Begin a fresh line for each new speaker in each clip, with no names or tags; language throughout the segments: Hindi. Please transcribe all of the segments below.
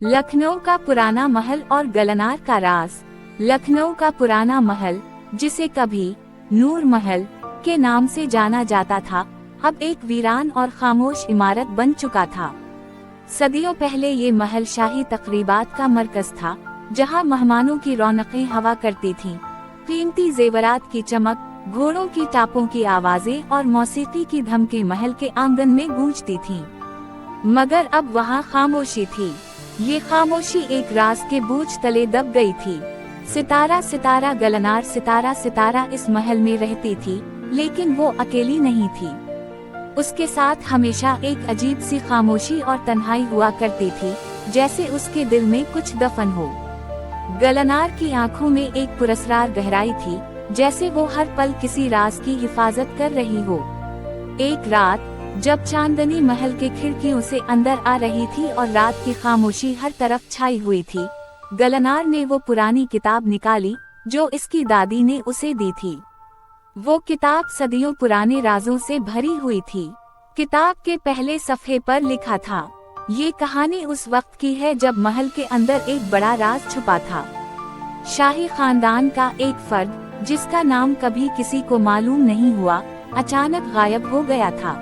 लखनऊ का पुराना महल और गलनार का राज। लखनऊ का पुराना महल, जिसे कभी नूर महल के नाम से जाना जाता था, अब एक वीरान और खामोश इमारत बन चुका था। सदियों पहले ये महल शाही तकरीबात का मरकज था, जहां मेहमानों की रौनकें हवा करती थीं। कीमती जेवरात की चमक, घोड़ों की टापों की आवाजें और मौसीकी की धमकी महल के आंगन में गूंजती थीं। मगर अब वहां खामोशी थी। ये खामोशी एक राज के बोझ तले दब गई थी। सितारा सितारा गलनार सितारा सितारा इस महल में रहती थी, लेकिन वो अकेली नहीं थी। उसके साथ हमेशा एक अजीब सी खामोशी और तन्हाई हुआ करती थी, जैसे उसके दिल में कुछ दफन हो। गलनार की आंखों में एक पुरस्कार गहराई थी, जैसे वो हर पल किसी राज की हिफाजत कर रही हो। एक रात जब चांदनी महल के खिड़कियों से अंदर आ रही थी और रात की खामोशी हर तरफ छाई हुई थी, गलनार ने वो पुरानी किताब निकाली जो इसकी दादी ने उसे दी थी। वो किताब सदियों पुराने राजों से भरी हुई थी। किताब के पहले सफ़े पर लिखा था, ये कहानी उस वक्त की है जब महल के अंदर एक बड़ा राज छुपा था। शाही खानदान का एक फर्द, जिसका नाम कभी किसी को मालूम नहीं हुआ, अचानक गायब हो गया था।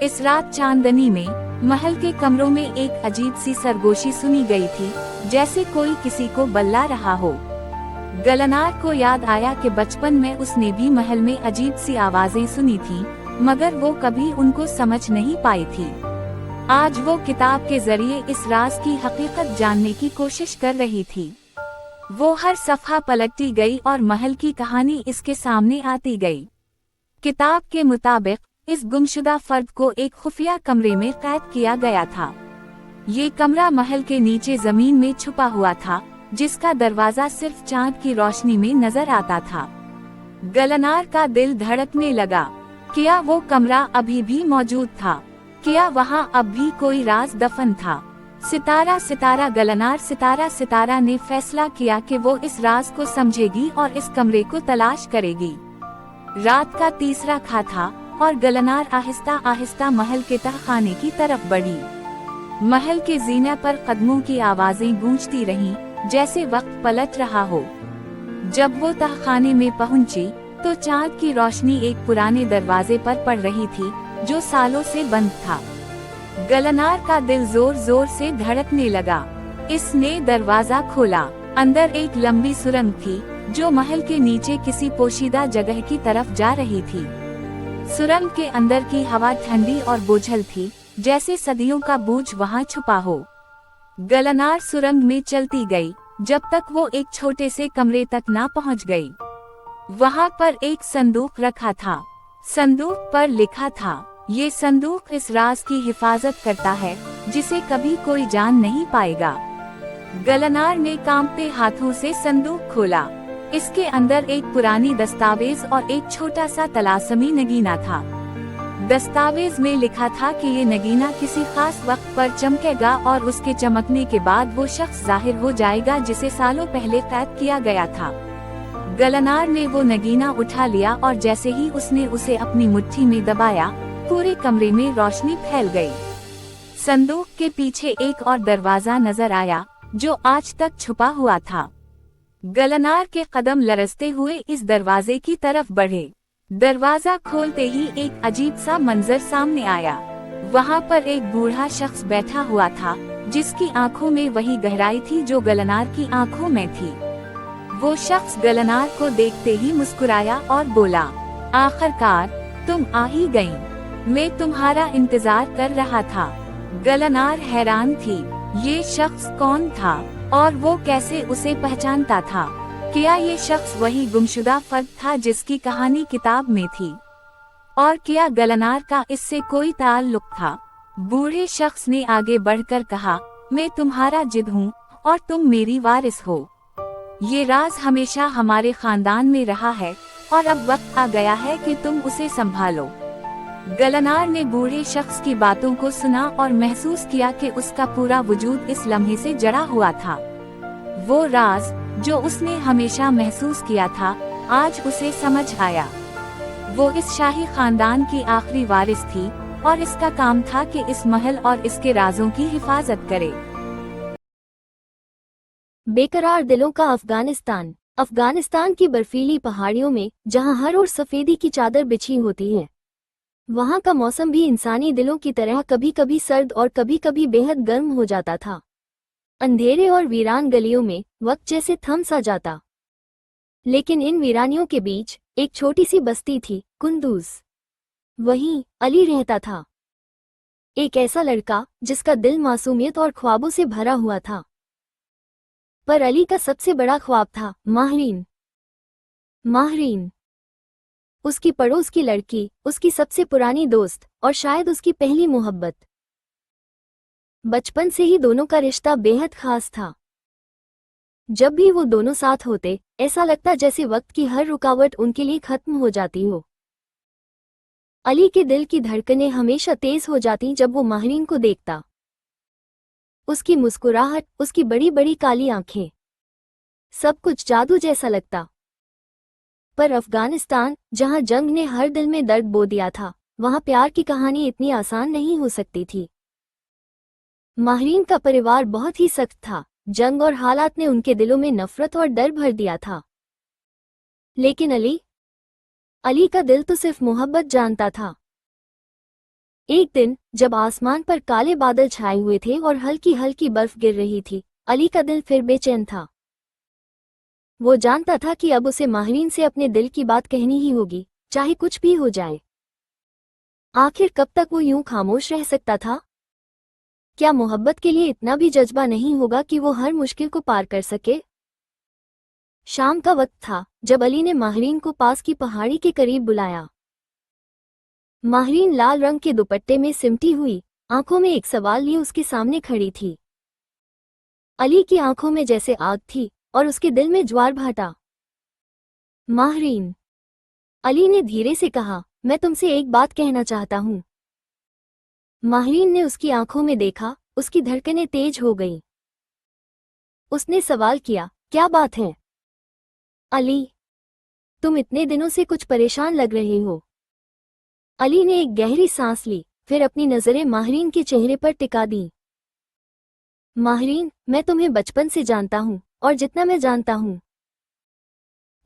इस रात चांदनी में महल के कमरों में एक अजीब सी सरगोशी सुनी गई थी, जैसे कोई किसी को बल्ला रहा हो। गलनार को याद आया कि बचपन में उसने भी महल में अजीब सी आवाजें सुनी थीं, मगर वो कभी उनको समझ नहीं पाई थी। आज वो किताब के जरिए इस राज की हकीकत जानने की कोशिश कर रही थी। वो हर सफ़ा पलटती गई और महल की कहानी इसके सामने आती गई। किताब के मुताबिक इस गुमशुदा फर्द को एक खुफिया कमरे में कैद किया गया था। ये कमरा महल के नीचे जमीन में छुपा हुआ था, जिसका दरवाजा सिर्फ चांद की रोशनी में नजर आता था। गलनार का दिल धड़कने लगा। क्या वो कमरा अभी भी मौजूद था? क्या वहाँ अब भी कोई राज दफन था? सितारा सितारा गलनार सितारा सितारा ने फैसला किया कि वो इस राज को समझेगी और इस कमरे को तलाश करेगी। रात का तीसरा खा था और गलनार आहिस्ता आहिस्ता महल के तहखाने की तरफ बढ़ी। महल के जीने पर कदमों की आवाजें गूंजती रहीं, जैसे वक्त पलट रहा हो। जब वो तहखाने में पहुंची, तो चांद की रोशनी एक पुराने दरवाजे पर पड़ रही थी, जो सालों से बंद था। गलनार का दिल जोर जोर से धड़कने लगा। इसने दरवाजा खोला। अंदर एक लंबी सुरंग थी, जो महल के नीचे किसी पोशीदा जगह की तरफ जा रही थी। सुरंग के अंदर की हवा ठंडी और बोझल थी, जैसे सदियों का बोझ वहां छुपा हो। गलनार सुरंग में चलती गई, जब तक वो एक छोटे से कमरे तक ना पहुंच गई। वहां पर एक संदूक रखा था। संदूक पर लिखा था, ये संदूक इस राज की हिफाजत करता है, जिसे कभी कोई जान नहीं पाएगा। गलनार ने कांपते हाथों से संदूक खोला। इसके अंदर एक पुरानी दस्तावेज और एक छोटा सा तलासमी नगीना था। दस्तावेज में लिखा था कि ये नगीना किसी खास वक्त पर चमकेगा और उसके चमकने के बाद वो शख्स जाहिर हो जाएगा जिसे सालों पहले कैद किया गया था। गलनार ने वो नगीना उठा लिया और जैसे ही उसने उसे अपनी मुट्ठी में दबाया, पूरे कमरे में रोशनी फैल गई। संदूक के पीछे एक और दरवाजा नजर आया, जो आज तक छुपा हुआ था। गलनार के कदम लरजते हुए इस दरवाजे की तरफ बढ़े। दरवाजा खोलते ही एक अजीब सा मंजर सामने आया। वहाँ पर एक बूढ़ा शख्स बैठा हुआ था, जिसकी आंखों में वही गहराई थी जो गलनार की आंखों में थी। वो शख्स गलनार को देखते ही मुस्कुराया और बोला, आखिरकार तुम आ ही गईं। मैं तुम्हारा इंतजार कर रहा था। गलनार हैरान थी। ये शख्स कौन था और वो कैसे उसे पहचानता था? क्या ये शख्स वही गुमशुदा फर्द था जिसकी कहानी किताब में थी? और क्या गलनार का इससे कोई ताल्लुक था? बूढ़े शख्स ने आगे बढ़कर कहा, मैं तुम्हारा जिद हूँ और तुम मेरी वारिस हो। ये राज हमेशा हमारे खानदान में रहा है और अब वक्त आ गया है कि तुम उसे संभालो। गलनार ने बूढ़े शख्स की बातों को सुना और महसूस किया कि उसका पूरा वजूद इस लम्हे से जड़ा हुआ था। वो राज जो उसने हमेशा महसूस किया था, आज उसे समझ आया। वो इस शाही खानदान की आखिरी वारिस थी और इसका काम था कि इस महल और इसके राजों की हिफाजत करे।
बेकरार दिलों का अफगानिस्तान। अफगानिस्तान की बर्फीली पहाड़ियों में जहां हर ओर सफेदी की चादर बिछी होती है, वहां का मौसम भी इंसानी दिलों की तरह कभी कभी सर्द और कभी कभी बेहद गर्म हो जाता था। अंधेरे और वीरान गलियों में वक्त जैसे थम सा जाता। लेकिन इन वीरानियों के बीच एक छोटी सी बस्ती थी, कुंदूज। वहीं अली रहता था, एक ऐसा लड़का जिसका दिल मासूमियत और ख्वाबों से भरा हुआ था। पर अली का सबसे बड़ा ख्वाब था माहरीन। माहरीन, उसकी पड़ोस की लड़की, उसकी सबसे पुरानी दोस्त और शायद उसकी पहली मोहब्बत। बचपन से ही दोनों का रिश्ता बेहद खास था। जब भी वो दोनों साथ होते, ऐसा लगता जैसे वक्त की हर रुकावट उनके लिए खत्म हो जाती हो। अली के दिल की धड़कनें हमेशा तेज हो जाती जब वो माहरीन को देखता। उसकी मुस्कुराहट, उसकी बड़ी बड़ी काली आंखें, सब कुछ जादू जैसा लगता। पर अफगानिस्तान, जहां जंग ने हर दिल में दर्द बो दिया था, वहां प्यार की कहानी इतनी आसान नहीं हो सकती थी। माहरीन का परिवार बहुत ही सख्त था। जंग और हालात ने उनके दिलों में नफरत और डर भर दिया था। लेकिन अली का दिल तो सिर्फ मोहब्बत जानता था। एक दिन जब आसमान पर काले बादल छाए हुए थे और हल्की हल्की बर्फ गिर रही थी, अली का दिल फिर बेचैन था। वो जानता था कि अब उसे माहरीन से अपने दिल की बात कहनी ही होगी, चाहे कुछ भी हो जाए। आखिर कब तक वो यूं खामोश रह सकता था? क्या मोहब्बत के लिए इतना भी जज्बा नहीं होगा कि वो हर मुश्किल को पार कर सके? शाम का वक्त था जब अली ने माहरीन को पास की पहाड़ी के करीब बुलाया। माहरीन लाल रंग के दुपट्टे में सिमटी हुई, आंखों में एक सवाल लिए उसके सामने खड़ी थी। अली की आंखों में जैसे आग थी और उसके दिल में ज्वार भाटा। माहरीन, अली ने धीरे से कहा, मैं तुमसे एक बात कहना चाहता हूं। माहरीन ने उसकी आंखों में देखा, उसकी धड़कनें तेज हो गईं। उसने सवाल किया, क्या बात है? अली, तुम इतने दिनों से कुछ परेशान लग रहे हो। अली ने एक गहरी सांस ली, फिर अपनी नजरें माहरीन के चेहरे पर टिका दी। माहरीन, मैं तुम्हें बचपन से जानता हूं, और जितना मैं जानता हूं,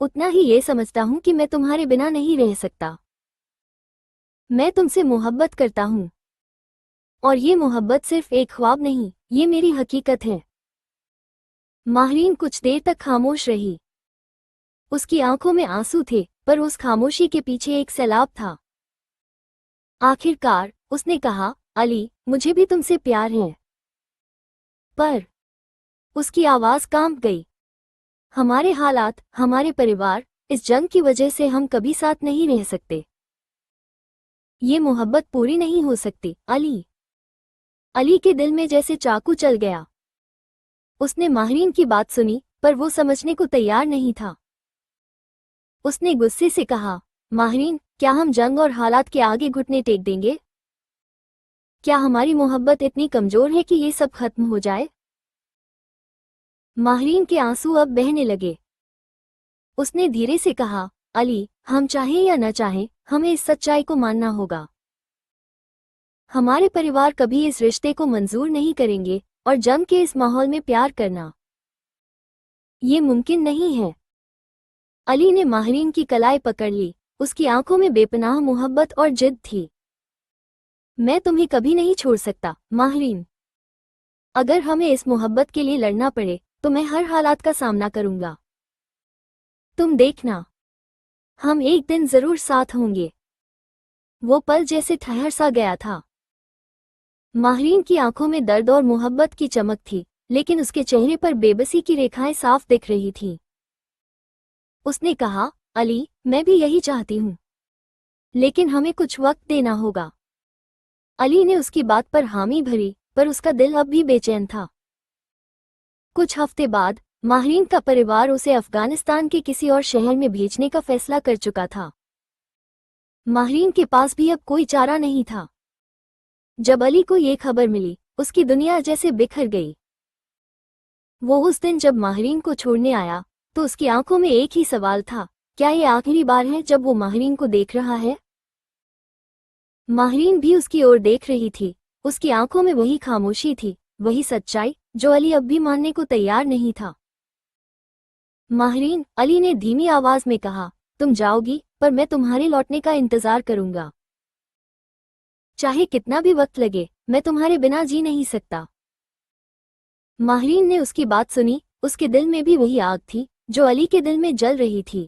उतना ही ये समझता हूं कि मैं तुम्हारे बिना नहीं रह सकता। मैं तुमसे मोहब्बत करता हूं, और ये मोहब्बत सिर्फ एक ख्वाब नहीं, ये मेरी हकीकत है। माहरीन कुछ देर तक खामोश रही। उसकी आंखों में आंसू थे, पर उस खामोशी के पीछे एक सैलाब था। आखिरकार उसने कहा, अली, मुझे भी तुमसे प्यार है। पर उसकी आवाज कांप गई। हमारे हालात, हमारे परिवार, इस जंग की वजह से हम कभी साथ नहीं रह सकते। ये मोहब्बत पूरी नहीं हो सकती, अली। अली के दिल में जैसे चाकू चल गया। उसने माहरीन की बात सुनी, पर वो समझने को तैयार नहीं था। उसने गुस्से से कहा, माहरीन, क्या हम जंग और हालात के आगे घुटने टेक देंगे? क्या हमारी मोहब्बत इतनी कमजोर है कि ये सब खत्म हो जाए? माहरीन के आंसू अब बहने लगे। उसने धीरे से कहा, अली, हम चाहें या न चाहें, हमें इस सच्चाई को मानना होगा। हमारे परिवार कभी इस रिश्ते को मंजूर नहीं करेंगे, और जंग के इस माहौल में प्यार करना, ये मुमकिन नहीं है। अली ने माहरीन की कलाई पकड़ ली। उसकी आंखों में बेपनाह मोहब्बत और जिद थी। मैं तुम्हें कभी नहीं छोड़ सकता, माहरीन। अगर हमें इस मोहब्बत के लिए लड़ना पड़े, तो मैं हर हालात का सामना करूंगा। तुम देखना, हम एक दिन जरूर साथ होंगे। वो पल जैसे ठहर सा गया था। माहरीन की आंखों में दर्द और मोहब्बत की चमक थी, लेकिन उसके चेहरे पर बेबसी की रेखाएं साफ दिख रही थीं। उसने कहा, अली, मैं भी यही चाहती हूं, लेकिन हमें कुछ वक्त देना होगा। अली ने उसकी बात पर हामी भरी, पर उसका दिल अब भी बेचैन था। कुछ हफ्ते बाद माहरीन का परिवार उसे अफगानिस्तान के किसी और शहर में भेजने का फैसला कर चुका था। माहरीन के पास भी अब कोई चारा नहीं था। जब अली को ये खबर मिली, उसकी दुनिया जैसे बिखर गई। वो उस दिन जब माहरीन को छोड़ने आया, तो उसकी आंखों में एक ही सवाल था, क्या ये आखिरी बार है जब वो माहरीन को देख रहा है? माहरीन भी उसकी ओर देख रही थी। उसकी आंखों में वही खामोशी थी, वही सच्चाई, जो अली अब भी मानने को तैयार नहीं था। माहरीन, अली ने धीमी आवाज में कहा, तुम जाओगी, पर मैं तुम्हारे लौटने का इंतजार करूंगा। चाहे कितना भी वक्त लगे, मैं तुम्हारे बिना जी नहीं सकता। माहरीन ने उसकी बात सुनी। उसके दिल में भी वही आग थी जो अली के दिल में जल रही थी।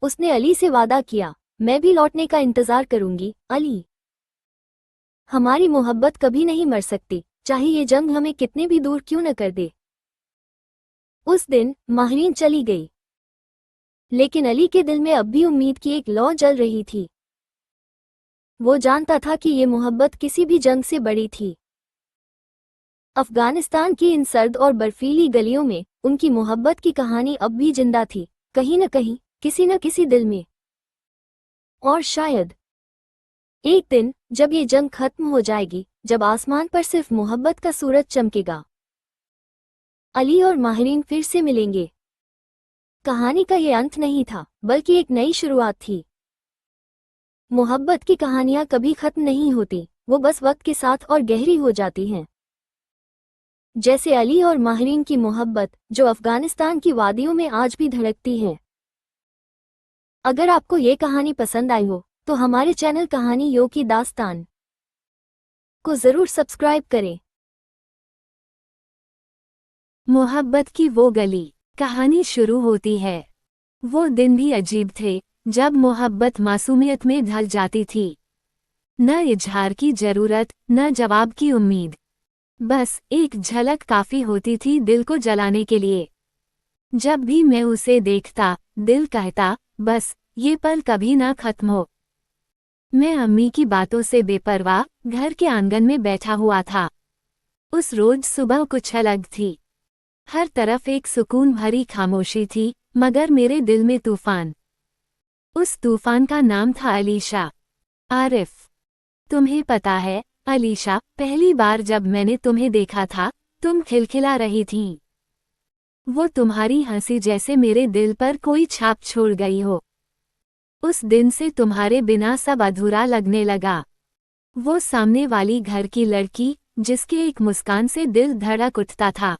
उसने अली से वादा किया, मैं भी लौटने का इंतजार करूंगी अली। हमारी मोहब्बत कभी नहीं मर सकती, चाहे ये जंग हमें कितने भी दूर क्यों न कर दे। उस दिन माहरीन चली गई, लेकिन अली के दिल में अब भी उम्मीद की एक लौ जल रही थी। वो जानता था कि ये मोहब्बत किसी भी जंग से बड़ी थी। अफगानिस्तान की इन सर्द और बर्फीली गलियों में उनकी मोहब्बत की कहानी अब भी जिंदा थी, कहीं न कहीं, किसी न किसी दिल में। और शायद एक दिन जब ये जंग खत्म हो जाएगी, जब आसमान पर सिर्फ मोहब्बत का सूरज चमकेगा, अली और माहरीन फिर से मिलेंगे। कहानी का ये अंत नहीं था, बल्कि एक नई शुरुआत थी। मोहब्बत की कहानियां कभी खत्म नहीं होती, वो बस वक्त के साथ और गहरी हो जाती हैं। जैसे अली और माहरीन की मोहब्बत, जो अफगानिस्तान की वादियों में आज भी धड़कती है। अगर आपको ये कहानी पसंद आई हो, तो हमारे चैनल कहानी यो की दास्तान को जरूर सब्सक्राइब करें।
मोहब्बत की वो गली कहानी शुरू होती है। वो दिन भी अजीब थे जब मोहब्बत मासूमियत में ढल जाती थी। न इजहार की जरूरत, न जवाब की उम्मीद, बस एक झलक काफी होती थी दिल को जलाने के लिए। जब भी मैं उसे देखता, दिल कहता, बस ये पल कभी ना खत्म हो। मैं अम्मी की बातों से बेपरवाह घर के आंगन में बैठा हुआ था। उस रोज सुबह कुछ अलग थी। हर तरफ एक सुकून भरी खामोशी थी, मगर मेरे दिल में तूफान। उस तूफान का नाम था अलीशा। आरिफ, तुम्हें पता है अलीशा, पहली बार जब मैंने तुम्हें देखा था, तुम खिलखिला रही थीं। वो तुम्हारी हंसी जैसे मेरे दिल पर कोई छाप छोड़ गई हो। उस दिन से तुम्हारे बिना सब अधूरा लगने लगा। वो सामने वाली घर की लड़की, जिसके एक मुस्कान से दिल धड़क उठता था,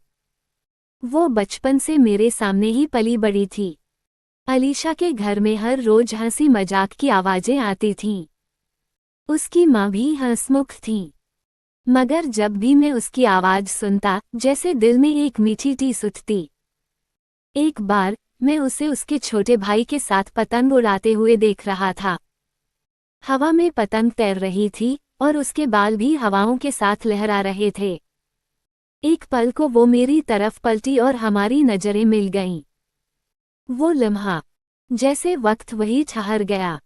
वो बचपन से मेरे सामने ही पली बड़ी थी। अलीशा के घर में हर रोज हंसी मजाक की आवाजें आती थीं। उसकी माँ भी हंसमुख थी, मगर जब भी मैं उसकी आवाज सुनता, जैसे दिल में एक मीठी टीस उठती। एक बार मैं उसे उसके छोटे भाई के साथ पतंग उड़ाते हुए देख रहा था। हवा में पतंग तैर रही थी और उसके बाल भी हवाओं के साथ लहरा रहे थे। एक पल को वो मेरी तरफ पलटी और हमारी नजरें मिल गईं। वो लम्हा, जैसे वक्त वही ठहर गया।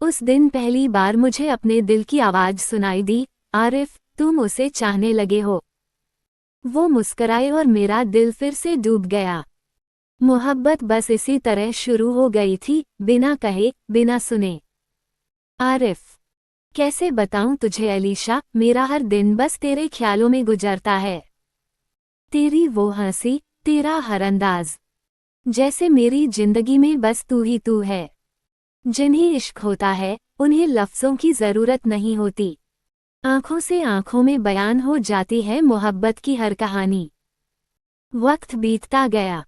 उस दिन पहली बार मुझे अपने दिल की आवाज सुनाई दी, आरिफ, तुम उसे चाहने लगे हो। वो मुस्कराए और मेरा दिल फिर से डूब गया। मोहब्बत बस इसी तरह शुरू हो गई थी, बिना कहे, बिना सुने। आरिफ, कैसे बताऊं तुझे अलीशा, मेरा हर दिन बस तेरे ख्यालों में गुजरता है। तेरी वो हंसी, तेरा हर अंदाज, जैसे मेरी जिंदगी में बस तू ही तू है। जिन्हें इश्क होता है, उन्हें लफ्ज़ों की ज़रूरत नहीं होती। आंखों से आंखों में बयान हो जाती है मोहब्बत की हर कहानी। वक्त बीतता गया।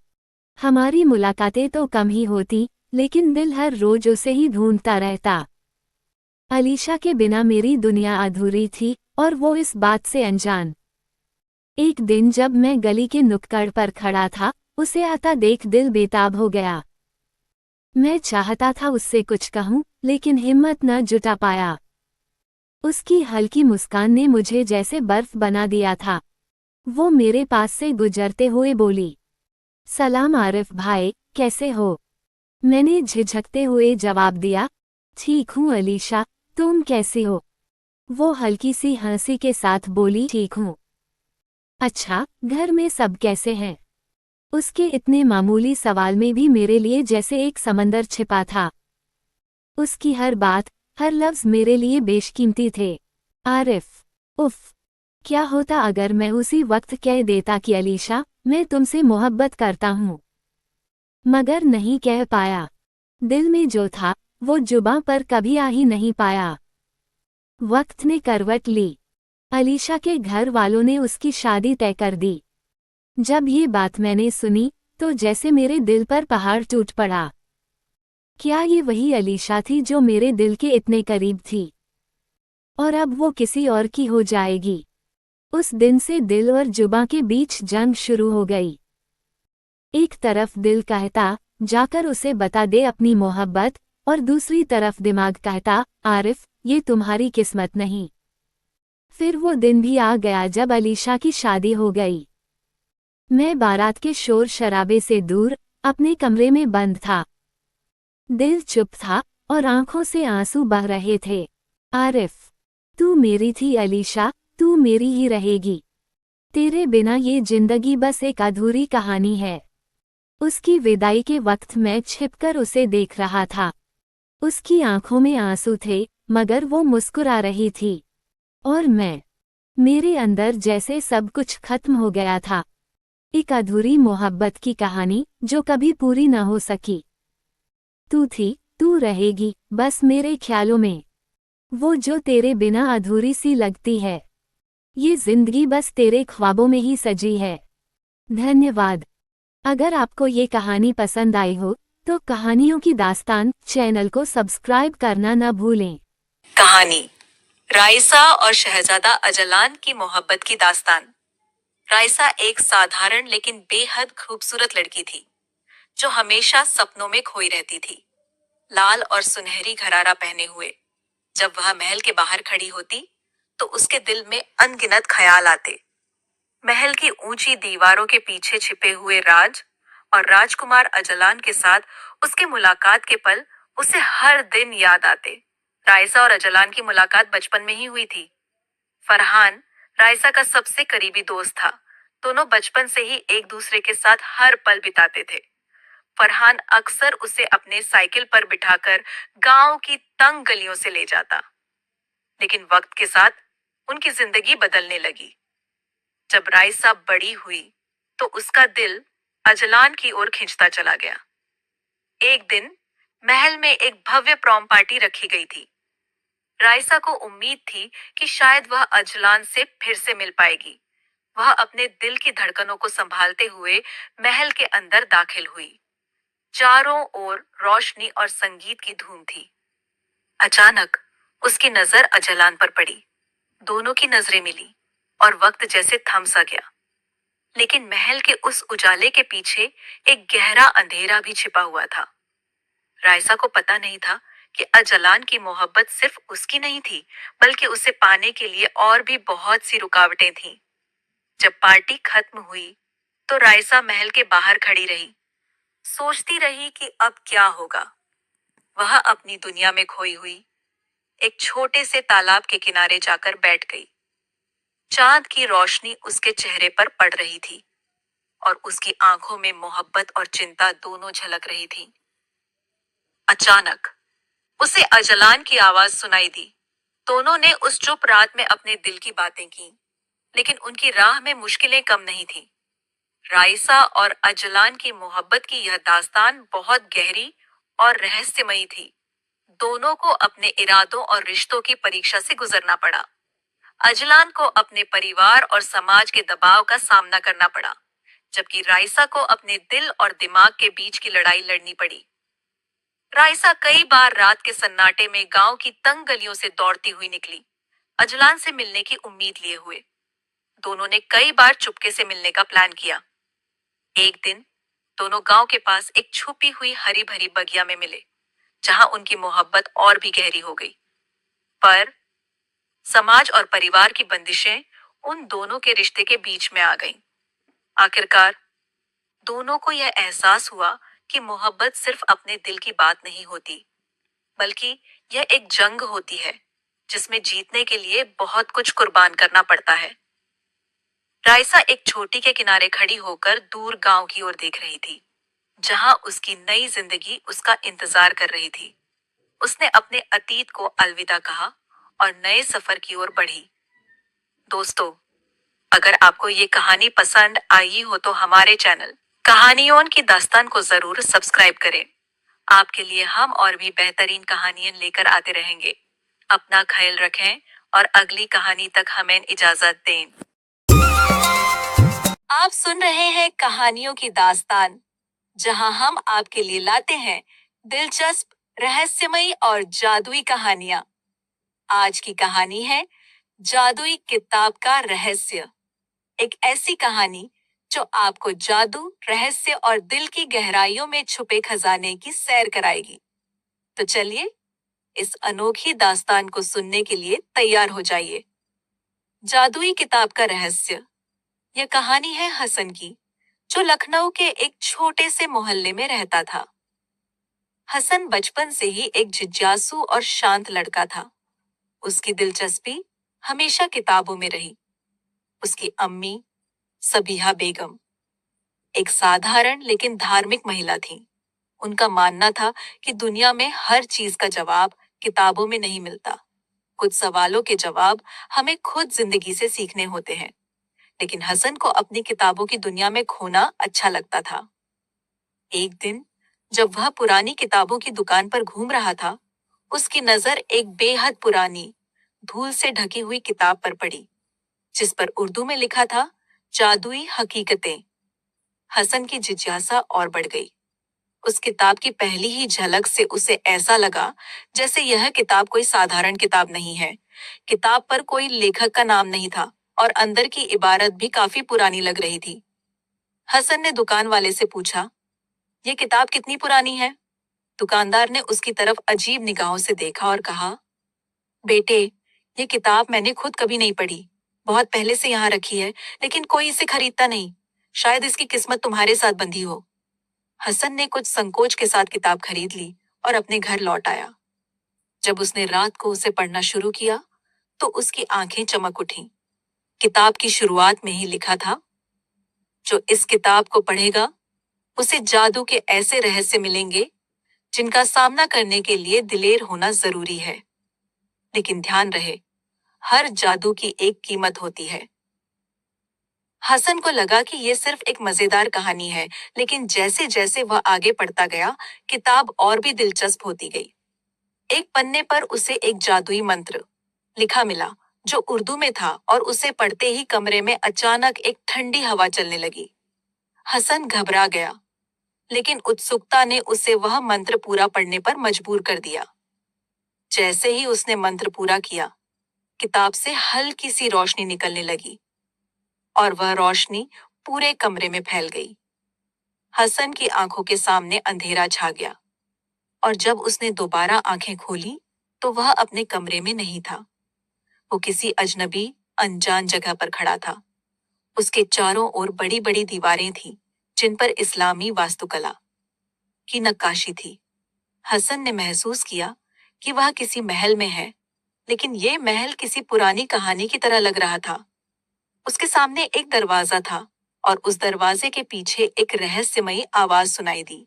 हमारी मुलाकातें तो कम ही होती, लेकिन दिल हर रोज उसे ही ढूंढता रहता। अलीशा के बिना मेरी दुनिया अधूरी थी, और वो इस बात से अनजान। एक दिन जब मैं गली के नुक्कड़ पर खड़ा था, उसे आता देख दिल बेताब हो गया। मैं चाहता था उससे कुछ कहूं, लेकिन हिम्मत न जुटा पाया। उसकी हल्की मुस्कान ने मुझे जैसे बर्फ बना दिया था। वो मेरे पास से गुजरते हुए बोली, सलाम आरिफ भाई, कैसे हो? मैंने झिझकते हुए जवाब दिया, ठीक हूँ अलीशा, तुम कैसी हो? वो हल्की सी हंसी के साथ बोली, ठीक हूँ। अच्छा, घर में सब कैसे हैं? उसके इतने मामूली सवाल में भी मेरे लिए जैसे एक समंदर छिपा था। उसकी हर बात, हर लफ्ज़ मेरे लिए बेशकीमती थे। आरिफ, उफ़, क्या होता अगर मैं उसी वक्त कह देता कि अलीशा, मैं तुमसे मोहब्बत करता हूँ। मगर नहीं कह पाया। दिल में जो था, वो जुबां पर कभी आ ही नहीं पाया। वक्त ने करवट ली। अलीशा के घर वालों ने उसकी शादी तय कर दी। जब ये बात मैंने सुनी, तो जैसे मेरे दिल पर पहाड़ टूट पड़ा। क्या ये वही अलीशा थी जो मेरे दिल के इतने करीब थी? और अब वो किसी और की हो जाएगी। उस दिन से दिल और जुबां के बीच जंग शुरू हो गई। एक तरफ दिल कहता, जाकर उसे बता दे अपनी मोहब्बत, और दूसरी तरफ दिमाग कहता, आरिफ, ये तुम्हारी किस्मत नहीं। फिर वो दिन भी आ गया जब अलीशा की शादी हो गई। मैं बारात के शोर शराबे से दूर अपने कमरे में बंद था। दिल चुप था और आंखों से आंसू बह रहे थे। आरिफ, तू मेरी थी अलीशा, तू मेरी ही रहेगी। तेरे बिना ये जिंदगी बस एक अधूरी कहानी है। उसकी विदाई के वक्त मैं छिपकर उसे देख रहा था। उसकी आंखों में आंसू थे, मगर वो मुस्कुरा रही थी। और मेरे अंदर जैसे सब कुछ खत्म हो गया था। एक अधूरी मोहब्बत की कहानी जो कभी पूरी न हो सकी। तू थी, तू रहेगी, बस मेरे ख्यालों में। वो जो तेरे बिना अधूरी सी लगती है। ये जिंदगी बस तेरे ख्वाबों में ही सजी है। धन्यवाद। अगर आपको ये कहानी पसंद आई हो तो कहानियों की दास्तान चैनल को सब्सक्राइब करना न भूलें।
कहानी राइसा और शहजादा अजलान की मोहब्बत की दास्तान। राइसा एक साधारण लेकिन बेहद खूबसूरत लड़की थी जो हमेशा सपनों में खोई रहती थी। लाल और सुनहरी घरारा पहने हुए जब वह महल के बाहर खड़ी होती तो उसके दिल में अनगिनत ख्याल आते। महल की ऊंची दीवारों के पीछे छिपे हुए राज और राजकुमार अजलान के साथ उसके मुलाकात के पल उसे हर दिन याद आते। राइसा और अजलान की मुलाकात बचपन में ही हुई थी। फरहान राइसा का सबसे करीबी दोस्त था। दोनों बचपन से ही एक दूसरे के साथ हर पल बिताते थे। फरहान अक्सर उसे अपने साइकिल पर बिठाकर गांव की तंग गलियों से ले जाता। लेकिन वक्त के साथ उनकी जिंदगी बदलने लगी। जब राइसा बड़ी हुई तो उसका दिल अजलान की ओर खिंचता चला गया। एक दिन महल में एक भव्य प्रॉम पार्टी रखी गई थी। राइसा को उम्मीद थी कि शायद वह अजलान से फिर से मिल पाएगी। वह अपने दिल की धड़कनों को संभालते हुए महल के अंदर दाखिल हुई। चारों ओर रोशनी और संगीत की धूम थी। अचानक उसकी नजर अजलान पर पड़ी। दोनों की नजरें मिली और वक्त जैसे थम सा गया। लेकिन महल के उस उजाले के पीछे एक गहरा अंधेरा भी छिपा हुआ था। राइसा को पता नहीं था कि अजलान की मोहब्बत सिर्फ उसकी नहीं थी, बल्कि उसे पाने के लिए और भी बहुत सी रुकावटें थीं। जब पार्टी खत्म हुई तो राइसा महल के बाहर खड़ी रही, सोचती रही कि अब क्या होगा। वह अपनी दुनिया में खोई हुई एक छोटे से तालाब के किनारे जाकर बैठ गई। चांद की रोशनी उसके चेहरे पर पड़ रही थी और उसकी आंखों में मोहब्बत और चिंता दोनों झलक रही थी। अचानक उसे अजलान की आवाज सुनाई दी। दोनों ने उस चुप रात में अपने दिल की बातें की, लेकिन उनकी राह में मुश्किलें कम नहीं थी। राइसा और अजलान की मोहब्बत की यह दास्तान बहुत गहरी और रहस्यमयी थी। दोनों को अपने इरादों और रिश्तों की परीक्षा से गुजरना पड़ा। अजलान को अपने परिवार और समाज के दबाव का सामना करना पड़ा, जबकि राइसा को अपने दिल और दिमाग के बीच की लड़ाई लड़नी पड़ी। राइसा कई बार रात के सन्नाटे में गांव की तंग गलियों से दौड़ती हुई निकली, अजलान से मिलने की उम्मीद लिए हुए। दोनों ने कई बार चुपके से मिलने का प्लान किया। एक दिन दोनों गांव के पास एक छुपी हुई हरी भरी बगिया में मिले, जहां उनकी मोहब्बत और भी गहरी हो गई। पर समाज और परिवार की बंदिशें उन दोनों के रिश्ते के बीच में आ गईं। आखिरकार दोनों को यह एहसास हुआ कि मोहब्बत सिर्फ अपने दिल की बात नहीं होती, बल्कि यह एक जंग होती है जिसमें जीतने के लिए बहुत कुछ कुर्बान करना पड़ता है। राइसा एक छोटी के किनारे खड़ी होकर दूर गांव की ओर देख रही थी, जहां उसकी नई जिंदगी उसका इंतजार कर रही थी। उसने अपने अतीत को अलविदा कहा और नए सफर की ओर बढ़ी। दोस्तों, अगर आपको ये कहानी पसंद आई हो तो हमारे चैनल कहानियों की दास्तान को जरूर सब्सक्राइब करें। आपके लिए हम और भी बेहतरीन कहानियां लेकर आते रहेंगे। अपना ख्याल रखें और अगली कहानी तक हमें इजाजत दें। आप सुन रहे हैं कहानियों की दास्तान। जहां हम आपके लिए लाते हैं दिलचस्प, रहस्यमयी और जादुई कहानियां। आज की कहानी है जादुई किताब का रहस्य। एक ऐसी कहानी जो आपको जादू, रहस्य और दिल की गहराइयों में छुपे खजाने की सैर कराएगी। तो चलिए इस अनोखी दास्तान को सुनने के लिए तैयार हो जाइए। जादुई किताब का रहस्य। यह कहानी है हसन की, जो लखनऊ के एक छोटे से मोहल्ले में रहता था। हसन बचपन से ही एक जिज्ञासु और शांत लड़का था। उसकी दिलचस्पी हमेशा किताबों में रही। उसकी अम्मी सबीहा बेगम एक साधारण लेकिन धार्मिक महिला थी। उनका मानना था कि दुनिया में हर चीज का जवाब किताबों में नहीं मिलता। कुछ सवालों के जवाब हमें खुद जिंदगी से सीखने होते हैं। लेकिन हसन को अपनी किताबों की दुनिया में खोना अच्छा लगता था। एक दिन जब वह पुरानी किताबों की दुकान पर घूम रहा था, उसकी नजर एक बेहद पुरानी, धूल से ढकी हुई किताब पर पड़ी, जिस पर उर्दू में लिखा था, जादुई हकीकतें। हसन की जिज्ञासा और बढ़ गई। उस किताब की पहली ही झलक से उसे ऐसा लगा जैसे यह किताब कोई साधारण किताब नहीं है। किताब पर कोई लेखक का नाम नहीं था और अंदर की इबारत भी काफी पुरानी लग रही थी। हसन ने दुकान वाले से पूछा, ये किताब कितनी पुरानी है? दुकानदार ने उसकी तरफ अजीब निगाहों से देखा और कहा, बेटे, ये किताब मैंने खुद कभी नहीं पढ़ी। बहुत पहले से यहाँ रखी है, लेकिन कोई इसे खरीदता नहीं। शायद इसकी किस्मत तुम्हारे साथ बंधी हो। हसन ने कुछ संकोच के साथ किताब खरीद ली और अपने घर लौट आया। जब उसने रात को उसे पढ़ना शुरू किया, तो उसकी आंखें चमक उठीं। किताब की शुरुआत में ही लिखा था, जो इस किताब को पढ़ेगा, उसे जादू के ऐसे रहस्य मिलेंगे जिनका सामना करने के लिए दिलेर होना जरूरी है। लेकिन ध्यान रहे, हर जादू की एक कीमत होती है। हसन को लगा कि यह सिर्फ एक मजेदार कहानी है, लेकिन जैसे जैसे वह आगे पढ़ता गया, किताब और भी दिलचस्प होती गई। एक पन्ने पर उसे एक जादुई मंत्र लिखा मिला, जो उर्दू में था, और उसे पढ़ते ही कमरे में अचानक एक ठंडी हवा चलने लगी। हसन घबरा गया, लेकिन उत्सुकता ने उसे वह मंत्र पूरा पढ़ने पर मजबूर कर दिया। जैसे ही उसने मंत्र पूरा किया, किताब से हल्की सी रोशनी निकलने लगी और वह रोशनी पूरे कमरे में फैल गई। हसन की आंखों के सामने अंधेरा छा गया और जब उसने दोबारा आंखें खोली, तो वह अपने कमरे में नहीं था। वो किसी अजनबी, अनजान जगह पर खड़ा था। उसके चारों ओर बड़ी बड़ी दीवारें थीं, जिन पर इस्लामी वास्तुकला की नक्काशी थी। हसन ने महसूस किया कि वह किसी महल में है, लेकिन ये महल किसी पुरानी कहानी की तरह लग रहा था। उसके सामने एक दरवाजा था और उस दरवाजे के पीछे एक रहस्यमयी आवाज सुनाई दी,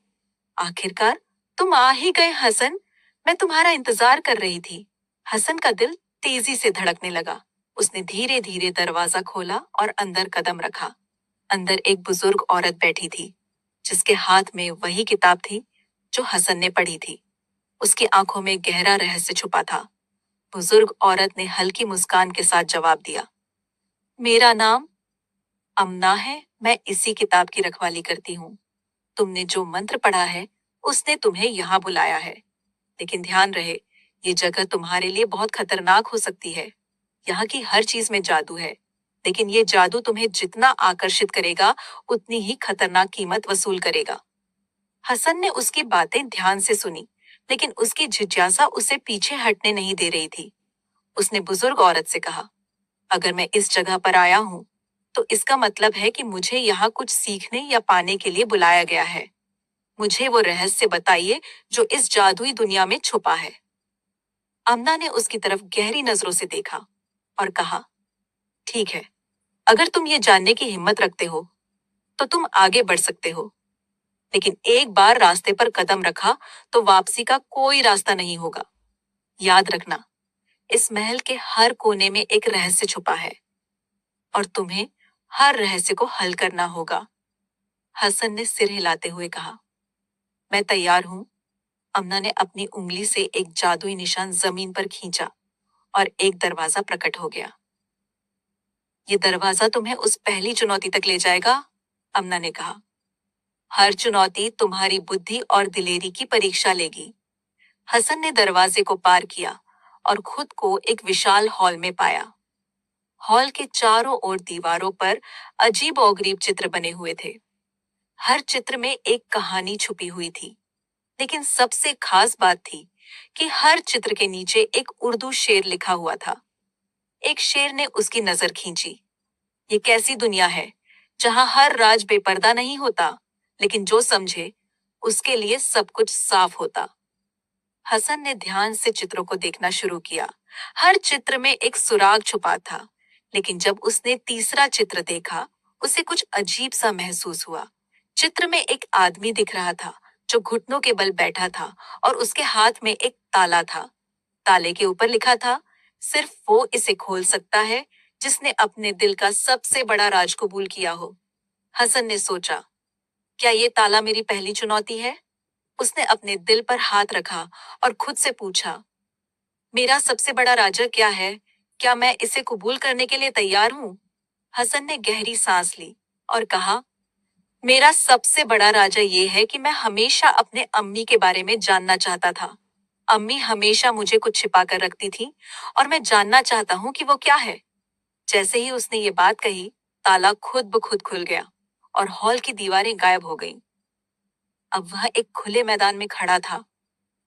आखिरकार तुम आ ही गए हसन, मैं तुम्हारा इंतजार कर रही थी। हसन का दिल तेजी से धड़कने लगा। उसने धीरे धीरे दरवाजा खोला और अंदर कदम रखा। अंदर एक बुजुर्ग औरत बैठी थी, जिसके हाथ में वही किताब थी जो हसन ने पढ़ी थी। उसकी आंखों में गहरा रहस्य छुपा था। बुजुर्ग औरत ने हल्की मुस्कान के साथ जवाब दिया, मेरा नाम अमना है, मैं इसी किताब की रखवाली करती हूँ। तुमने जो मंत्र पढ़ा है, उसने तुम्हें यहाँ बुलाया है। लेकिन ध्यान रहे, ये जगह तुम्हारे लिए बहुत खतरनाक हो सकती है। यहाँ की हर चीज में जादू है, लेकिन ये जादू तुम्हें जितना आकर्षित करेगा, उतनी ही खतरनाक कीमत वसूल करेगा। हसन ने उसकी बातें ध्यान से सुनी, लेकिन उसकी जिज्ञासा उसे पीछे हटने नहीं दे रही थी। उसने बुजुर्ग औरत से कहा, अगर मैं इस जगह पर आया हूँ, तो इसका मतलब है कि मुझे यहाँ कुछ सीखने या पाने के लिए बुलाया गया है। मुझे वो रहस्य बताइए जो इस जादुई दुनिया में छुपा है। अमना ने उसकी तरफ गहरी नजरों से देखा और कहा, ठीक है, अगर तुम ये जानने की हिम्मत रखते हो, तो तुम आगे बढ़ सकते हो। लेकिन एक बार रास्ते पर कदम रखा, तो वापसी का कोई रास्ता नहीं होगा। याद रखना, इस महल के हर कोने में एक रहस्य छुपा है और तुम्हें हर रहस्य को हल करना होगा। हसन ने सिर हिलाते हुए कहा, मैं तैयार हूं। अमना ने अपनी उंगली से एक जादुई निशान जमीन पर खींचा और एक दरवाजा प्रकट हो गया। ये दरवाजा तुम्हें उस पहली चुनौती तक ले जाएगा, अमना ने कहा। हर चुनौती तुम्हारी बुद्धि और दिलेरी की परीक्षा लेगी। हसन ने दरवाजे को पार किया और खुद को एक विशाल हॉल में पाया। हॉल के चारों ओर दीवारों पर अजीब-ओ-गरीब चित्र बने हुए थे। हर चित्र में एक कहानी छुपी हुई थी, लेकिन सबसे खास बात थी कि हर चित्र के नीचे एक उर्दू शेर लिखा हुआ था। एक शेर ने उसकी नजर खींची। ये कैसी दुनिया है जहां हर राज बेपर्दा नहीं होता, लेकिन जो समझे उसके लिए सब कुछ साफ होता। हसन ने ध्यान से चित्रों को देखना शुरू किया। हर चित्र में एक सुराग छुपा था, लेकिन जब उसने तीसरा चित्र देखा, उसे कुछ अजीब सा महसूस हुआ। चित्र में एक आदमी दिख रहा था जो घुटनों के बल बैठा था और उसके हाथ में एक ताला था। ताले के ऊपर लिखा था, सिर्फ वो इसे खोल सकता है जिसने अपने दिल का सबसे बड़ा राज कबूल किया हो। हसन ने सोचा, क्या ये ताला मेरी पहली चुनौती है? उसने अपने दिल पर हाथ रखा और खुद से पूछा, मेरा सबसे बड़ा राजा क्या है? क्या मैं इसे कबूल करने के लिए तैयार हूँ? हसन ने गहरी सांस ली और कहा, मेरा सबसे बड़ा राजा ये है कि मैं हमेशा अपने अम्मी के बारे में जानना चाहता था। अम्मी हमेशा मुझे कुछ छिपा कर रखती थी और मैं जानना चाहता हूँ कि वो क्या है। जैसे ही उसने ये बात कही, ताला खुद ब खुद खुल गया और हॉल की दीवारें गायब हो गईं। अब वह एक खुले मैदान में खड़ा था,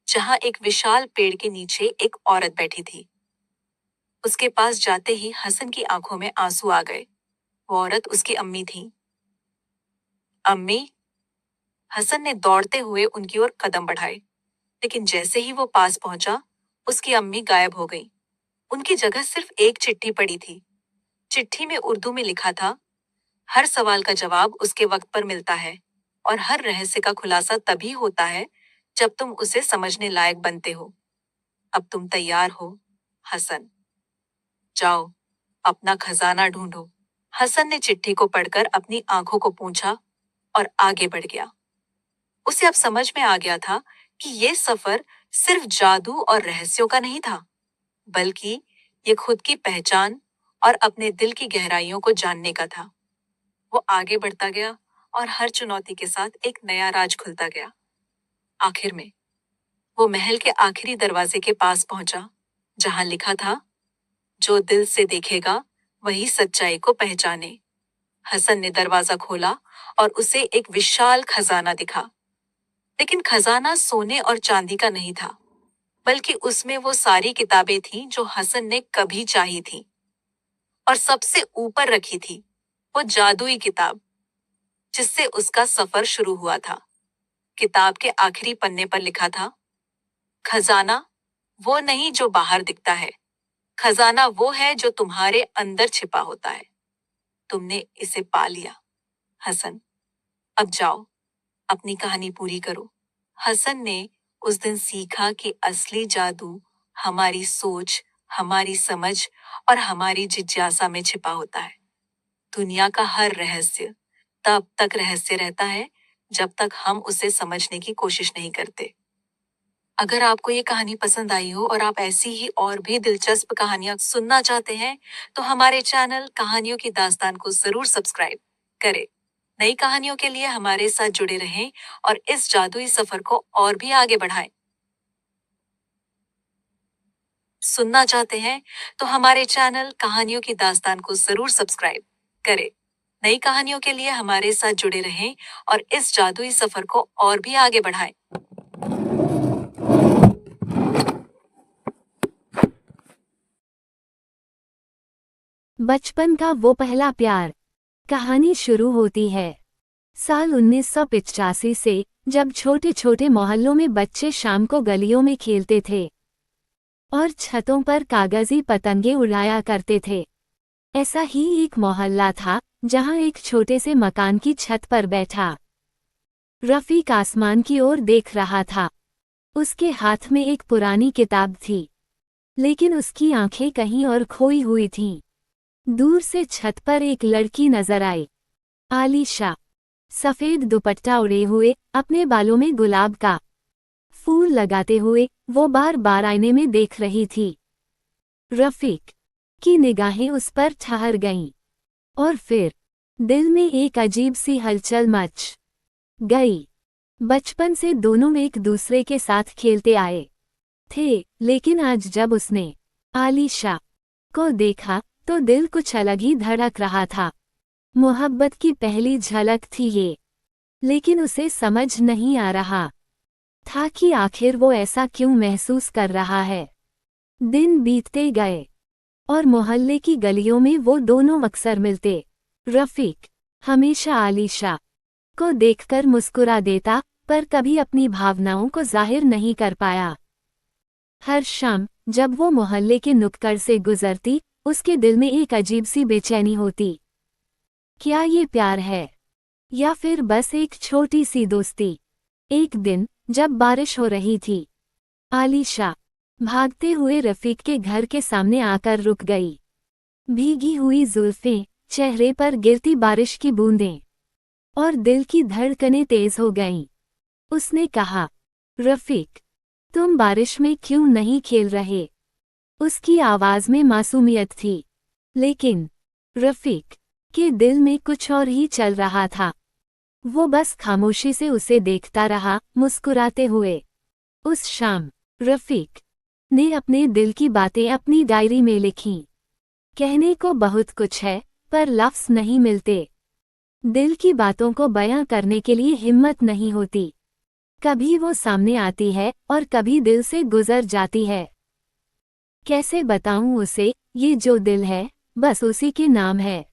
जहां एक विशाल पेड़ के नीचे एक औरत बैठी थी। उसके पास जाते ही हसन की आंखों में आंसू आ गए। वो औरत उसकी अम्मी थी। अम्मी? हसन ने दौड़ते हुए उनकी ओर कदम बढ़ाए, लेकिन जैसे ही वो पास पहुंचा, उसकी अम्मी गायब हो गई। उनकी जगह सिर्फ एक चिट्ठी पड़ी थी। चिट्ठी में उर्दू में लिखा था, हर सवाल का जवाब उसके वक्त पर मिलता है और हर रहस्य का खुलासा तभी होता है जब तुम उसे समझने लायक बनते हो। अब तुम तैयार हो, हसन। जाओ, अपना खजाना ढूंढो। हसन ने चिट्ठी को पढ़कर अपनी आंखों को पोंछा और आगे बढ़ गया। उसे अब समझ में आ गया था कि ये सफर सिर्फ जादू और रहस्यों का नहीं था, बल्कि ये खुद की पहचान और अपने दिल की गहराइयों को जानने का था। वो आगे बढ़ता गया और हर चुनौती के साथ एक नया राज खुलता गया। आखिर में वो महल के आखिरी दरवाजे के पास पहुंचा, जहां लिखा था, जो दिल से देखेगा वही सच्चाई को पहचाने। हसन ने दरवाजा खोला और उसे एक विशाल खजाना दिखा, लेकिन खजाना सोने और चांदी का नहीं था, बल्कि उसमें वो सारी किताबें थीं जो हसन ने कभी चाही थी। और सबसे ऊपर रखी थी वो जादुई किताब, जिससे उसका सफर शुरू हुआ था। किताब के आखिरी पन्ने पर लिखा था, खजाना वो नहीं जो बाहर दिखता है, खजाना वो है जो तुम्हारे अंदर छिपा होता है। तुमने इसे पा लिया, हसन। अब जाओ, अपनी कहानी पूरी करो। हसन ने उस दिन सीखा कि असली जादू हमारी सोच, हमारी समझ और हमारी जिज्ञासा में छिपा होता है। दुनिया का हर रहस्य तब तक रहस्य रहता है जब तक हम उसे समझने की कोशिश नहीं करते। अगर आपको ये कहानी पसंद आई हो और आप ऐसी ही और भी दिलचस्प कहानियां सुनना चाहते हैं, तो हमारे चैनल कहानियों की दास्तान को जरूर सब्सक्राइब करें। नई कहानियों के लिए हमारे साथ जुड़े रहें और इस जादुई सफर को और भी आगे बढ़ाएं। सुनना चाहते हैं तो हमारे चैनल कहानियों की दास्तान को जरूर सब्सक्राइब करें। नई कहानियों के लिए हमारे साथ जुड़े रहें और इस जादुई सफर को और भी आगे बढ़ाएं।
बचपन का वो पहला प्यार। कहानी शुरू होती है साल 1985 से, जब छोटे छोटे मोहल्लों में बच्चे शाम को गलियों में खेलते थे और छतों पर कागजी पतंगे उड़ाया करते थे। ऐसा ही एक मोहल्ला था जहां एक छोटे से मकान की छत पर बैठा रफीक आसमान की ओर देख रहा था। उसके हाथ में एक पुरानी किताब थी, लेकिन उसकी आंखें कहीं और खोई हुई थीं। दूर से छत पर एक लड़की नजर आई। आलिशा, सफेद दुपट्टा उड़े हुए, अपने बालों में गुलाब का फूल लगाते हुए वो बार बार आईने में देख रही थी। रफीक की निगाहें उस पर ठहर गईं और फिर दिल में एक अजीब सी हलचल मच
गई। बचपन से दोनों एक दूसरे के साथ खेलते आए थे, लेकिन आज जब उसने आलिशा को देखा तो दिल कुछ अलग ही धड़क रहा था। मोहब्बत की पहली झलक थी ये, लेकिन उसे समझ नहीं आ रहा था कि आखिर वो ऐसा क्यों महसूस कर रहा है। दिन बीतते गए और मोहल्ले की गलियों में वो दोनों अक्सर मिलते। रफीक हमेशा आलिशा को देखकर मुस्कुरा देता, पर कभी अपनी भावनाओं को जाहिर नहीं कर पाया। हर शाम जब वो मोहल्ले के नुक्कड़ से गुजरती, उसके दिल में एक अजीब सी बेचैनी होती। क्या ये प्यार है या फिर बस एक छोटी सी दोस्ती? एक दिन जब बारिश हो रही थी, आलिशा भागते हुए रफीक के घर के सामने आकर रुक गई। भीगी हुई जुल्फें, चेहरे पर गिरती बारिश की बूंदें और दिल की धड़कनें तेज हो गईं। उसने कहा, रफीक, तुम बारिश में क्यों नहीं खेल रहे? उसकी आवाज में मासूमियत थी, लेकिन रफीक के दिल में कुछ और ही चल रहा था। वो बस खामोशी से उसे देखता रहा, मुस्कुराते हुए। उस शाम रफीक ने अपने दिल की बातें अपनी डायरी में लिखीं। कहने को बहुत कुछ है, पर लफ्ज़ नहीं मिलते। दिल की बातों को बयां करने के लिए हिम्मत नहीं होती। कभी वो सामने आती है और कभी दिल से गुजर जाती है। कैसे बताऊं उसे, ये जो दिल है बस उसी के नाम है।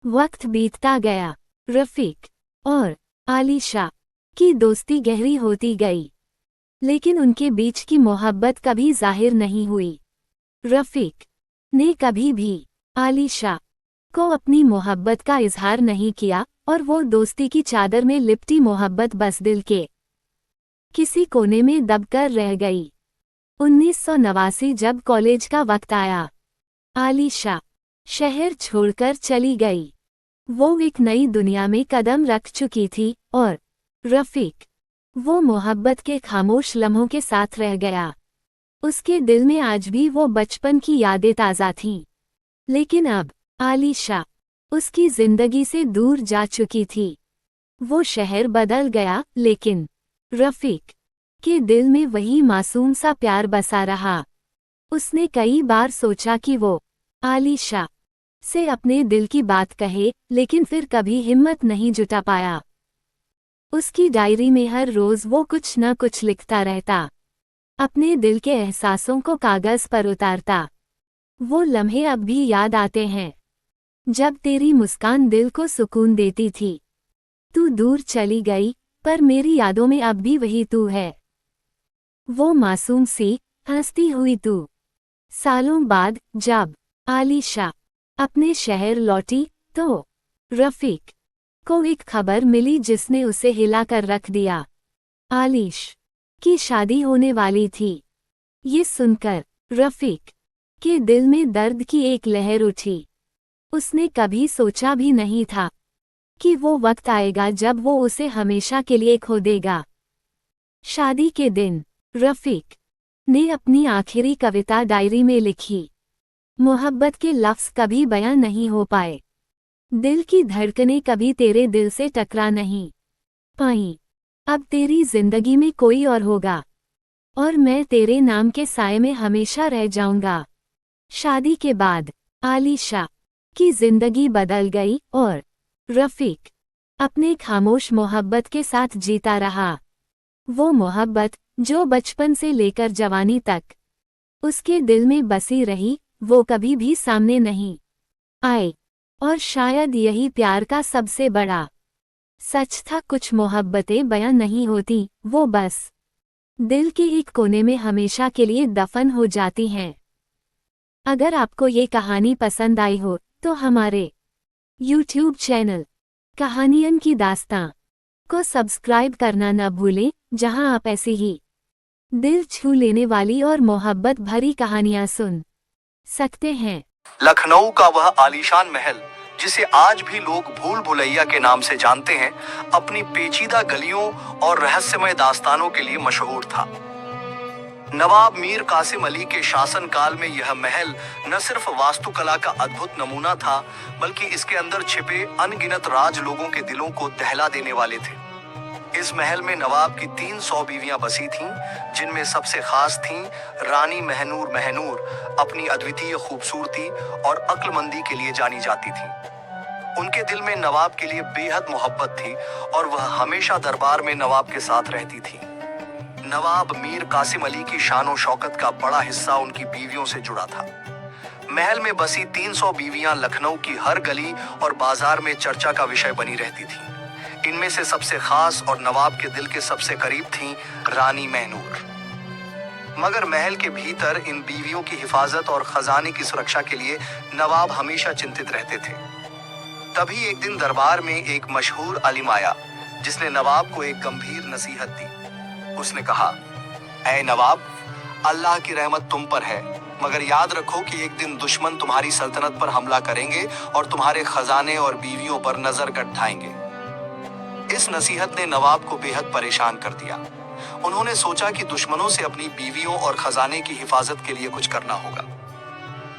वक्त बीतता गया। रफीक और आलिशा की दोस्ती गहरी होती गई, लेकिन उनके बीच की मोहब्बत कभी जाहिर नहीं हुई। रफीक ने कभी भी आलिशा को अपनी मोहब्बत का इजहार नहीं किया और वो दोस्ती की चादर में लिपटी मोहब्बत बस दिल के किसी कोने में दबकर रह गई। 1989 जब कॉलेज का वक्त आया, आलिशा शहर छोड़कर चली गई। वो एक नई दुनिया में कदम रख चुकी थी और रफीक वो मोहब्बत के खामोश लम्हों के साथ रह गया। उसके दिल में आज भी वो बचपन की यादें ताज़ा थीं, लेकिन अब आलिशा उसकी जिंदगी से दूर जा चुकी थी। वो शहर बदल गया, लेकिन रफीक के दिल में वही मासूम सा प्यार बसा रहा। उसने कई बार सोचा कि वो आलिशा से अपने दिल की बात कहे, लेकिन फिर कभी हिम्मत नहीं जुटा पाया। उसकी डायरी में हर रोज वो कुछ न कुछ लिखता रहता, अपने दिल के एहसासों को कागज पर उतारता। वो लम्हे अब भी याद आते हैं, जब तेरी मुस्कान दिल को सुकून देती थी। तू दूर चली गई, पर मेरी यादों में अब भी वही तू है। वो मासूम सी हंसती हुई तू। सालों बाद जब आलिशा अपने शहर लौटी, तो रफीक को एक खबर मिली जिसने उसे हिला कर रख दिया। आलिश की शादी होने वाली थी। ये सुनकर रफीक के दिल में दर्द की एक लहर उठी। उसने कभी सोचा भी नहीं था कि वो वक्त आएगा जब वो उसे हमेशा के लिए खो देगा। शादी के दिन रफीक ने अपनी आखिरी कविता डायरी में लिखी। मोहब्बत के लफ्ज़ कभी बयां नहीं हो पाए, दिल की धड़कनें कभी तेरे दिल से टकरा नहीं पाई। अब तेरी जिंदगी में कोई और होगा और मैं तेरे नाम के साए में हमेशा रह जाऊंगा। शादी के बाद आलिशा की जिंदगी बदल गई और रफीक अपने खामोश मोहब्बत के साथ जीता रहा। वो मोहब्बत जो बचपन से लेकर जवानी तक उसके दिल में बसी रही, वो कभी भी सामने नहीं आई। और शायद यही प्यार का सबसे बड़ा सच था। कुछ मोहब्बतें बयां नहीं होती, वो बस दिल के एक कोने में हमेशा के लिए दफन हो जाती हैं। अगर आपको ये कहानी पसंद आई हो तो हमारे YouTube चैनल कहानियन की दास्तां को सब्सक्राइब करना न भूलें, जहां आप ऐसी ही दिल छू लेने वाली और मोहब्बत भरी कहानियां सुन सकते हैं।
लखनऊ का वह आलीशान महल, जिसे आज भी लोग भूल भुलैया के नाम से जानते हैं, अपनी पेचीदा गलियों और रहस्यमय दास्तानों के लिए मशहूर था। नवाब मीर कासिम अली के शासनकाल में यह महल न सिर्फ वास्तुकला का अद्भुत नमूना था, बल्कि इसके अंदर छिपे अनगिनत राज लोगों के दिलों को दहला देने वाले थे। इस महल में नवाब की 300 बीवियां बसी थीं, जिनमें सबसे खास थीं रानी महनूर महनूर अपनी अद्वितीय खूबसूरती और अक्लमंदी के लिए जानी जाती थीं। उनके दिल में नवाब के लिए बेहद मोहब्बत थी और वह हमेशा दरबार में नवाब के साथ रहती थी। नवाब मीर कासिम अली की शान शौकत का बड़ा हिस्सा उनकी बीवियों से जुड़ा था। महल में बसी 300 बीवियां लखनऊ की हर गली और बाजार में चर्चा का विषय बनी रहती थीं। इनमें से सबसे खास और नवाब के दिल के सबसे करीब थीं रानी महनूर। मगर महल के भीतर इन बीवियों की हिफाजत और खजाने की सुरक्षा के लिए नवाब हमेशा चिंतित रहते थे। तभी एक दिन दरबार में एक मशहूर आलिम आया, जिसने नवाब को एक गंभीर नसीहत दी। उसने कहा, ऐ नवाब, अल्लाह की रहमत तुम पर है, मगर याद रखो कि एक दिन दुश्मन तुम्हारी सल्तनत पर हमला करेंगे और तुम्हारे खजाने और बीवियों पर नजर गड़ ढाएंगे। इस नसीहत ने नवाब को बेहद परेशान कर दिया। उन्होंने सोचा कि दुश्मनों से अपनी बीवियों और खजाने की हिफाजत के लिए कुछ करना होगा।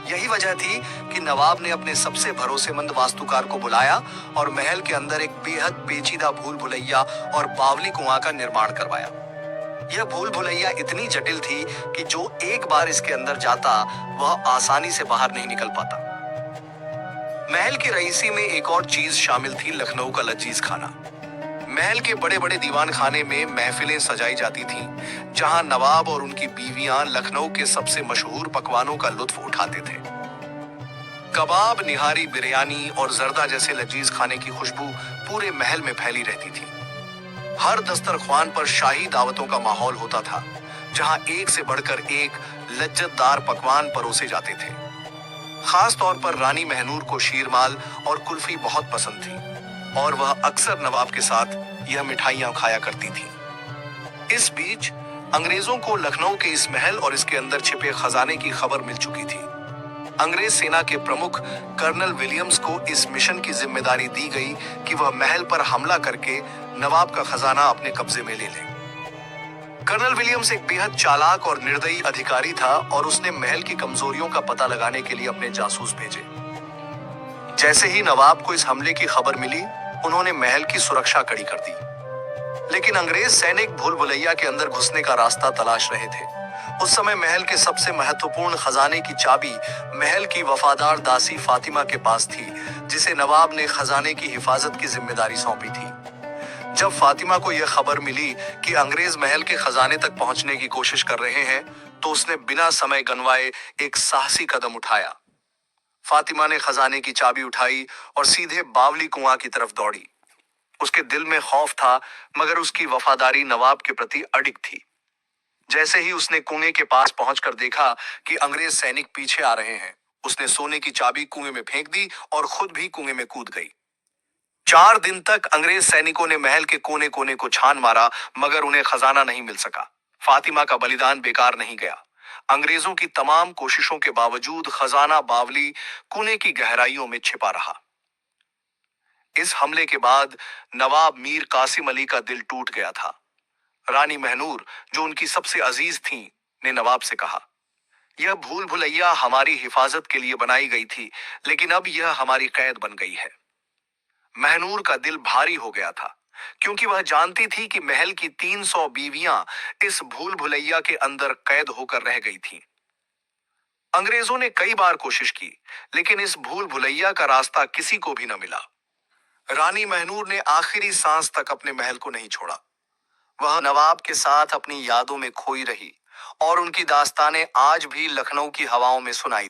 यही वजह थी कि नवाब ने अपने सबसे भरोसेमंद वास्तुकार को बुलाया और महल के अंदर एक बेहद पेचीदा भूल भुलैया और बावली कुआं का निर्माण करवाया। यह भूल भुलैया इतनी जटिल थी कि जो एक बार इसके अंदर जाता वह आसानी से बाहर नहीं निकल पाता। महल की रईसी में एक और चीज शामिल थी, लखनऊ का लजीज खाना। महल के बड़े बड़े दीवान खाने में महफिलें सजाई जाती थीं, जहां नवाब और उनकी बीवियां लखनऊ के सबसे मशहूर पकवानों का लुत्फ उठाते थे। कबाब, निहारी, बिरयानी और जर्दा जैसे लजीज खाने की खुशबू पूरे महल में फैली रहती थी। हर दस्तरख्वान पर शाही दावतों का माहौल होता था, जहां एक से बढ़कर एक लज्जतदार पकवान परोसे जाते थे। खास तौर पर रानी महनूर को शीरमाल और कुल्फी बहुत पसंद थी और वह अक्सर नवाब के साथ यह मिठाइयां खाया करती थी। इस बीच अंग्रेजों को लखनऊ के इस महल और इसके अंदर छिपे खजाने की खबर मिल चुकी थी। अंग्रेज सेना के प्रमुख कर्नल विलियम्स को इस मिशन की जिम्मेदारी दी गई कि वह महल पर हमला करके नवाब का खजाना अपने कब्जे में ले ले। कर्नल विलियम्स एक बेहद चालाक और निर्दयी अधिकारी था और उसने महल की कमजोरियों का पता लगाने के लिए अपने जासूस भेजे। जैसे ही नवाब को इस हमले की खबर मिली, उन्होंने महल की सुरक्षा कड़ी कर दी। लेकिन अंग्रेज सैनिक भूल भुलैया के अंदर घुसने का रास्ता तलाश रहे थे। उस समय महल के सबसे महत्वपूर्ण खजाने की चाबी महल की वफादार दासी फातिमा के पास थी, जिसे नवाब ने खजाने की हिफाजत की जिम्मेदारी सौंपी थी। जब फातिमा को यह खबर मिली कि अंग्रेज महल के खजाने तक पहुंचने की कोशिश कर रहे हैं, तो उसने बिना समय गंवाए एक साहसी कदम उठाया। फातिमा ने खजाने की चाबी उठाई और सीधे बावली कुआं की तरफ दौड़ी। उसके दिल में खौफ था, मगर उसकी वफादारी नवाब के प्रति अडिग थी। जैसे ही उसने कुएं के पास पहुंचकर देखा कि अंग्रेज सैनिक पीछे आ रहे हैं, उसने सोने की चाबी कुएं में फेंक दी और खुद भी कुएं में कूद गई। 4 दिन तक अंग्रेज सैनिकों ने महल के कोने कोने को छान मारा, मगर उन्हें खजाना नहीं मिल सका। फातिमा का बलिदान बेकार नहीं गया। अंग्रेजों की तमाम कोशिशों के बावजूद खजाना बावली कुएं की गहराइयों में छिपा रहा। इस हमले के बाद नवाब मीर कासिम अली का दिल टूट गया था। रानी महनूर, जो उनकी सबसे अजीज थीं, ने नवाब से कहा, यह भूल भुलैया हमारी हिफाजत के लिए बनाई गई थी, लेकिन अब यह हमारी कैद बन गई है। महनूर का दिल भारी हो गया था, क्योंकि वह जानती थी कि महल की 300 बीवियां इस भूल भुलैया के अंदर कैद होकर रह गई थीं। अंग्रेजों ने कई बार कोशिश की, लेकिन इस भूल भुलैया का रास्ता किसी को भी न मिला। रानी महनूर ने आखिरी सांस तक अपने महल को नहीं छोड़ा। वह नवाब के साथ अपनी यादों में खोई रही और उनकी दास्तानें आज भी लखनऊ की हवाओं में सुनाई